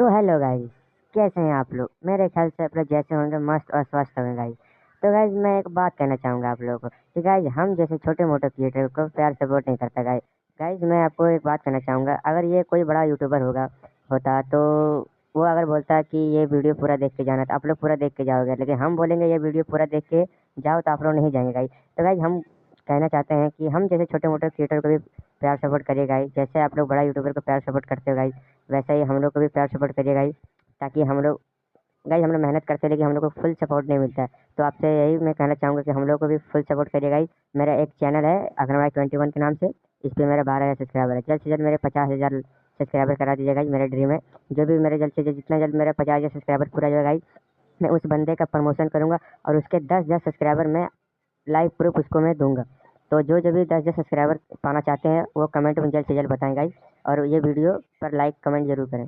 तो hello guys, कैसे हैं आप लोग। मेरे ख्याल से आप लोग जैसे होंगे मस्त और स्वस्थ होंगे गाइस। तो गाइस मैं एक बात कहना चाहूँगा आप लोगों को कि गाइस हम जैसे छोटे मोटे क्रिएटर को प्यार सपोर्ट नहीं करता गाइस। गाइस मैं आपको एक बात कहना चाहूँगा, अगर ये कोई बड़ा यूट्यूबर होता तो वो अगर बोलता कि ये वीडियो पूरा देख के जाना तो आप लोग पूरा देख के जाओगे, लेकिन हम बोलेंगे ये वीडियो पूरा देख के जाओ तो आप लोग नहीं जाएंगे गाइस। तो गाइस हम कहना चाहते हैं कि हम जैसे छोटे मोटे क्रिएटर को भी प्यार सपोर्ट करिए गाइस। जैसे आप लोग बड़ा यूट्यूबर को प्यार सपोर्ट करते हो गाइस, वैसा ही हम लोग को भी प्यार सपोर्ट करिए गाइस, ताकि हम लोग मेहनत करते हैं लेकिन हम लोग को फुल सपोर्ट नहीं मिलता है। तो आपसे यही मैं कहना चाहूँगा कि हम लोग को भी फुल सपोर्ट करिए गाइस। मेरा एक चैनल है अगनवाई 21 के नाम से, इस पे मेरे 12,000 सब्सक्राइबर है। जल्द से जल्द मेरे 50,000 सब्सक्राइबर करा दीजिएगा गाइस। मेरा ड्रीम है जो भी मेरे जल्द से जल्द जितना जल्द मेरा 50,000 सब्सक्राइबर पूरा हो जाएगा गाइस, मैं उस बंदे का प्रमोशन करूँगा और उसके 10,000 सब्सक्राइबर मैं लाइव प्रूफ उसको मैं दूंगा। तो जो भी 10,000 सब्सक्राइबर पाना चाहते हैं वो कमेंट में जल्द से जल्द बताएं गाइस, और ये वीडियो पर लाइक कमेंट जरूर करें।